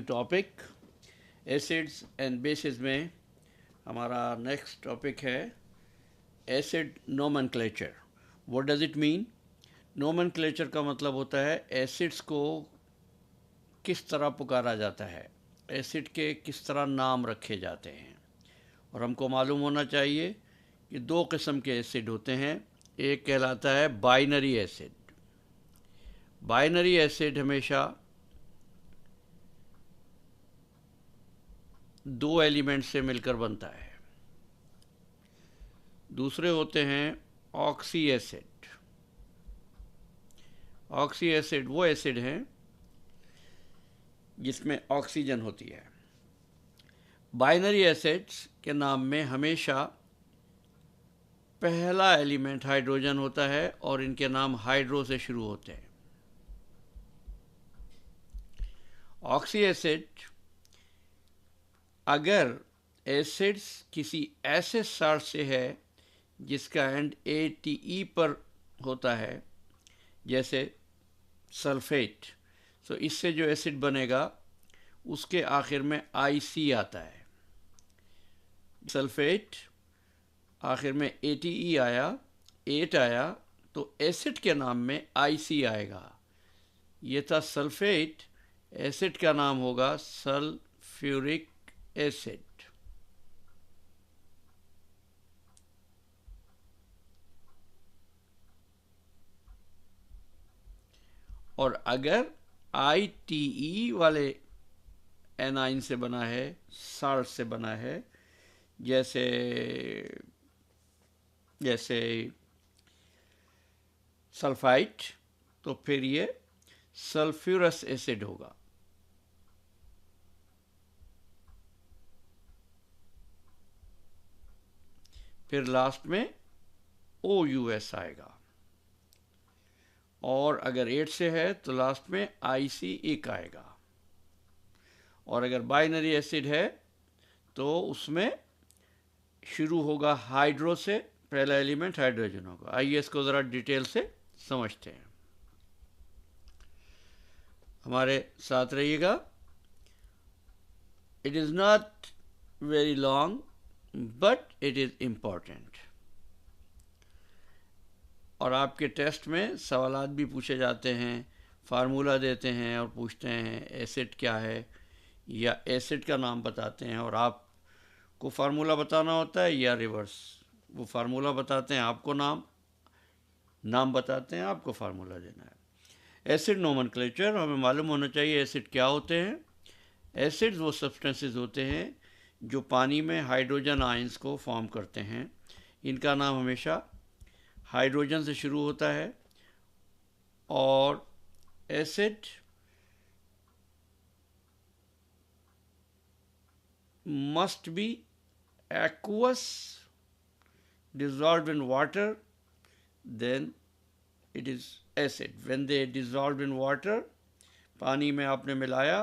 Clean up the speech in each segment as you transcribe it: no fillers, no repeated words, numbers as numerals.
Topic acids and bases में हमारा next topic है acid nomenclature. What does it mean? Nomenclature का मतलब होता है एसिड्स को किस तरह पुकारा जाता है, एसिड के किस तरह नाम रखे जाते हैं। और हमको मालूम होना चाहिए कि दो किस्म के एसिड होते हैं। एक कहलाता है बाइनरी एसिड। बाइनरी एसिड हमेशा दो एलिमेंट से मिलकर बनता है। दूसरे होते हैं ऑक्सी एसिड। ऑक्सी एसिड वो एसिड हैं जिसमें ऑक्सीजन होती है। बाइनरी एसिड्स के नाम में हमेशा पहला एलिमेंट हाइड्रोजन होता है और इनके नाम हाइड्रो से शुरू होते हैं। ऑक्सी एसिड, अगर एसिड्स किसी ऐसे साल्ट से है जिसका एंड ATE पर होता है, जैसे सल्फेट, तो इससे जो एसिड बनेगा उसके आखिर में IC आता है। सल्फेट आखिर में ATE आया, 8 आया, तो एसिड के नाम में IC आएगा। ये था सल्फेट, एसिड का नाम होगा सल्फ्यूरिक एसिड। और अगर ITE वाले एनाइन से बना है, साल्ट से बना है, जैसे जैसे सल्फाइट, तो फिर ये सल्फ्यूरस एसिड होगा। फिर लास्ट में OUS आएगा। और अगर 8 से है तो लास्ट में IC1 आएगा। और अगर बाइनरी एसिड है तो उसमें शुरू होगा हाइड्रो से, पहला एलिमेंट हाइड्रोजन होगा। आइए इसको ज़रा डिटेल से समझते हैं। हमारे साथ रहिएगा। It is not very long but it is important. और आपके टेस्ट में सवालात भी पूछे जाते हैं, फार्मूला देते हैं और पूछते हैं एसिड क्या है, या एसिड का नाम बताते हैं और आपको फार्मूला बताना होता है, या रिवर्स, वो फार्मूला बताते हैं, आपको नाम बताते हैं, आपको फार्मूला देना है। एसिड नोमेनक्लेचर, हमें मालूम होना चाहिए एसिड क्या होते हैं। एसिड्स वो सब्सटेंसेस होते हैं जो पानी में हाइड्रोजन आयंस को फॉर्म करते हैं। इनका नाम हमेशा हाइड्रोजन से शुरू होता है। और acid must be aqueous, dissolved in water, then it is acid. When they dissolved in water, पानी में आपने मिलाया,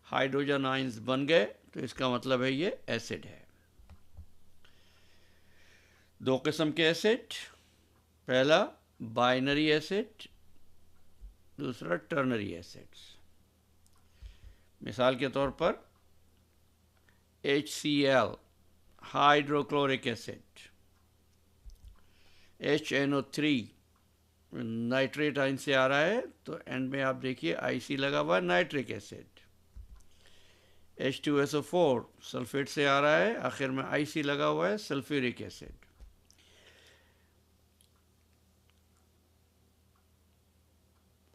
हाइड्रोजन आयंस बन गए, तो इसका मतलब है ये एसिड है। दो किस्म के एसिड, पहला बाइनरी एसिड, दूसरा टर्नरी एसिड्स। मिसाल के तौर पर HCl hydrochloric acid, HNO3 nitrate ion से आ रहा है, तो एंड में आप देखिए IC लगा हुआ है, नाइट्रिक एसिड। H2SO4 सल्फेट से आ रहा है, आखिर में IC लगा हुआ है, सल्फ्यूरिक एसिड।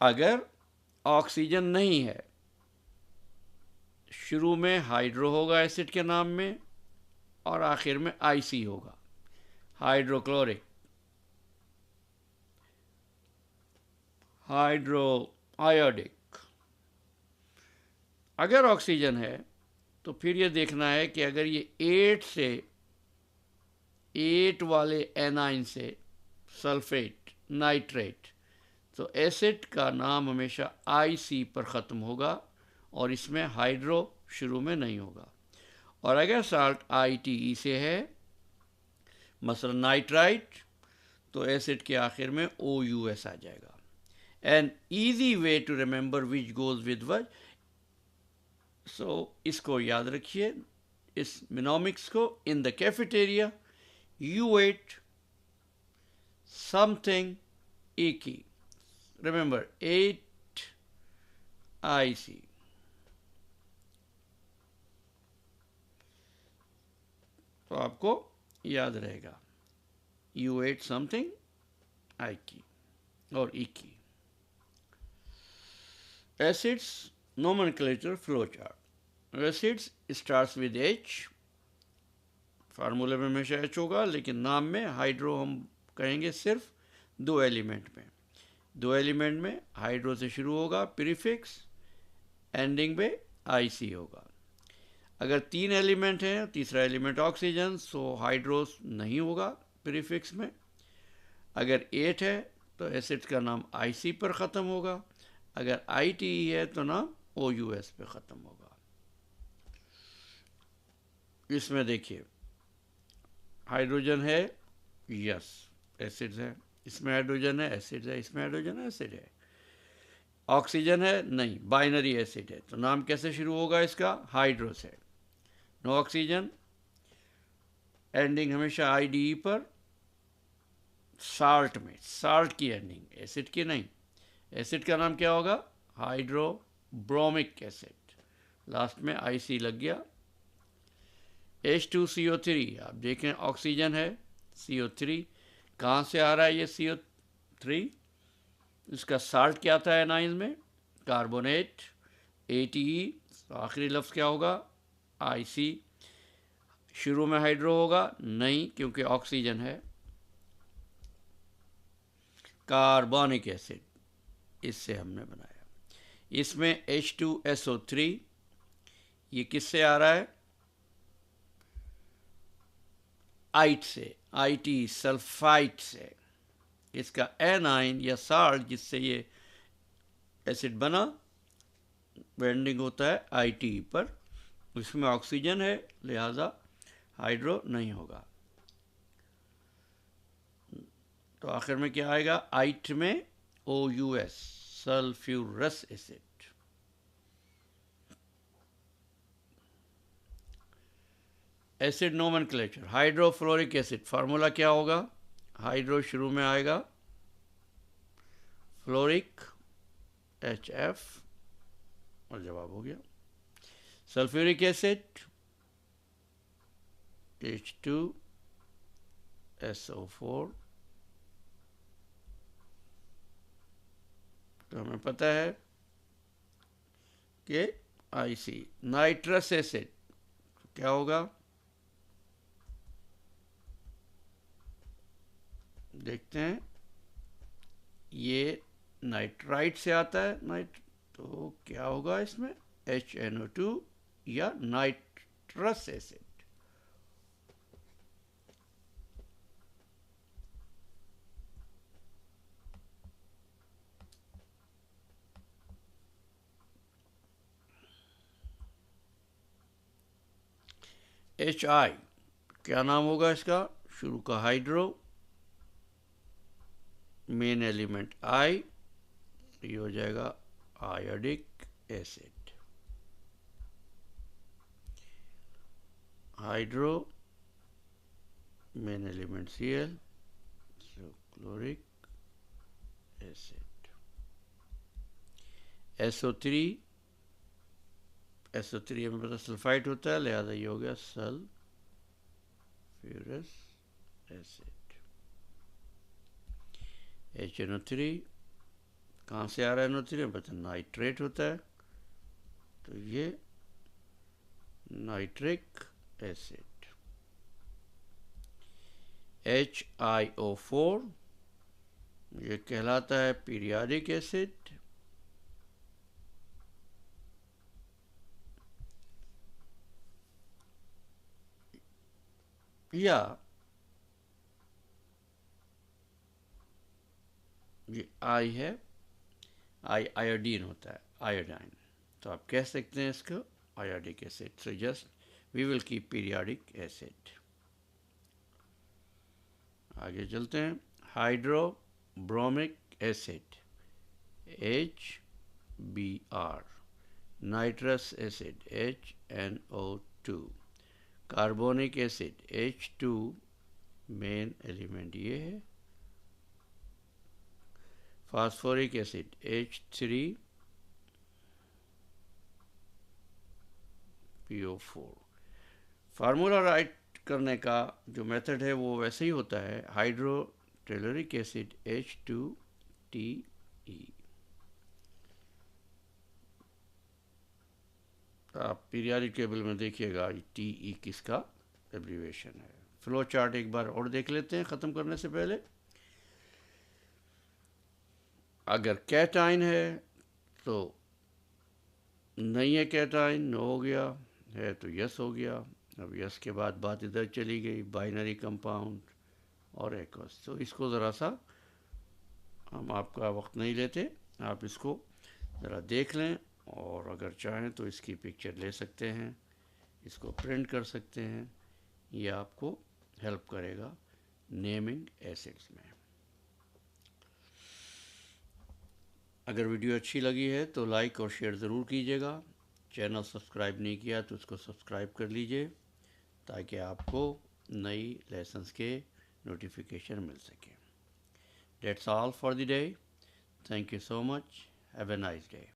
अगर ऑक्सीजन नहीं है, शुरू में हाइड्रो होगा एसिड के नाम में और आखिर में IC होगा, हाइड्रोक्लोरिक, हाइड्रो आयोडिक। अगर ऑक्सीजन है तो फिर ये देखना है कि अगर ये 8 वाले एनाइन से सल्फेट, नाइट्रेट, तो एसिड का नाम हमेशा IC पर ख़त्म होगा और इसमें हाइड्रो शुरू में नहीं होगा। और अगर साल्ट ITE से है, मसलन नाइट्राइट, तो एसिड के आखिर में OUS आ जाएगा। An easy way to remember which goes with what, so इसको याद रखिए, इस मिनोमिक्स को। In the cafeteria you ate something icky, remember 8 IC, तो आपको याद रहेगा यू एट समथिंग आइकी और icky. Acids nomenclature flow chart. Acids starts with H, फार्मूले में हमेशा H होगा, लेकिन नाम में हाइड्रो हम कहेंगे सिर्फ 2 एलिमेंट में। 2 एलिमेंट में हाइड्रो से शुरू होगा प्रीफिक्स, एंडिंग में IC होगा। अगर 3 एलिमेंट हैं, तीसरा एलिमेंट ऑक्सीजन, सो हाइड्रोस नहीं होगा प्रीफिक्स में। अगर 8 है तो एसिड का नाम IC पर ख़त्म होगा। अगर ITE है तो नाम OUS पे ख़त्म होगा। इसमें देखिए हाइड्रोजन है, यस एसिड है। इसमें हाइड्रोजन है, एसिड है। इसमें हाइड्रोजन है, एसिड है। ऑक्सीजन है, नहीं, बाइनरी एसिड है। तो नाम कैसे शुरू होगा इसका? हाइड्रो से। नो ऑक्सीजन, एंडिंग हमेशा IDE पर। साल्ट में, साल्ट की एंडिंग, एसिड की नहीं। एसिड का नाम क्या होगा? Hydrobromic acid. लास्ट में IC लग गया। H2CO3, आप देखें ऑक्सीजन है, CO3 कहाँ से आ रहा है? ये CO3 इसका साल्ट क्या था एनाइन में? कार्बोनेट। ATE, तो आखिरी लफ्ज़ क्या होगा? IC। शुरू में हाइड्रो होगा? नहीं, क्योंकि ऑक्सीजन है। कार्बोनिक एसिड, इससे हमने बनाया। इसमें H2SO3, ये किससे आ रहा है? आइट से, IT सल्फाइट से। इसका एनाइन या साल्ट जिससे ये एसिड बना, बेंडिंग होता है ITE पर। इसमें ऑक्सीजन है, लिहाजा हाइड्रो नहीं होगा। तो आखिर में क्या आएगा? आइट में OUS, sulphurous acid. Acid nomenclature. Hydrofluoric acid, formula क्या होगा? हाइड्रो शुरू में आएगा, फ्लोरिक HF, और जवाब हो गया। सल्फ्यूरिक एसिड H2SO4, तो हमें पता है कि IC। नाइट्रस एसिड क्या होगा? देखते हैं, ये नाइट्राइट से आता है, तो क्या होगा इसमें? HNO2 या नाइट्रस एसिड। HI, क्या नाम होगा इसका? शुरू का हाइड्रो, मेन एलिमेंट I, ये हो जाएगा iodic acid. Hydro, main element Cl, so chloric acid. SO3, SO3 हमें पता सल्फाइड होता है, लिहाजा ये हो गया सल्फ्यूरस एसिड। HNO3 कहाँ से आ रहा है? NO3 में पता नाइट्रेट होता है, तो ये नाइट्रिक एसिड। HiO4, ये कहलाता है पीरियाडिक एसिड। या ये I है, आयोडीन होता है, आयोडाइन, तो आप कह सकते हैं इसको iodic acid. So just we will keep periodic acid. आगे चलते हैं। Hydrobromic acid HBr, nitrous acid HNO2, carbonic acid H2, main element ये है, phosphoric acid H3PO4। Formula right करने का जो मेथड है वो वैसे ही होता है, हाइड्रोटेलरिक एसिड H2TE। आप पीरियाडिक टेबल में देखिएगा TE किसका एब्रीवेशन है। फ्लो चार्ट एक बार और देख लेते हैं ख़त्म करने से पहले। अगर कैटाइन है तो नहीं है, कैटाइन नो हो गया, है तो यस हो गया। अब यस के बाद बात इधर चली गई, बाइनरी कंपाउंड और एक्वस। तो इसको ज़रा सा हम आपका वक्त नहीं लेते, आप इसको ज़रा देख लें और अगर चाहें तो इसकी पिक्चर ले सकते हैं, इसको प्रिंट कर सकते हैं। ये आपको हेल्प करेगा नेमिंग एसिड्स में। अगर वीडियो अच्छी लगी है तो लाइक और शेयर ज़रूर कीजिएगा। चैनल सब्सक्राइब नहीं किया तो उसको सब्सक्राइब कर लीजिए ताकि आपको नई लेसन्स के नोटिफिकेशन मिल सके। That's all for the day. Thank you so much. Have a nice day.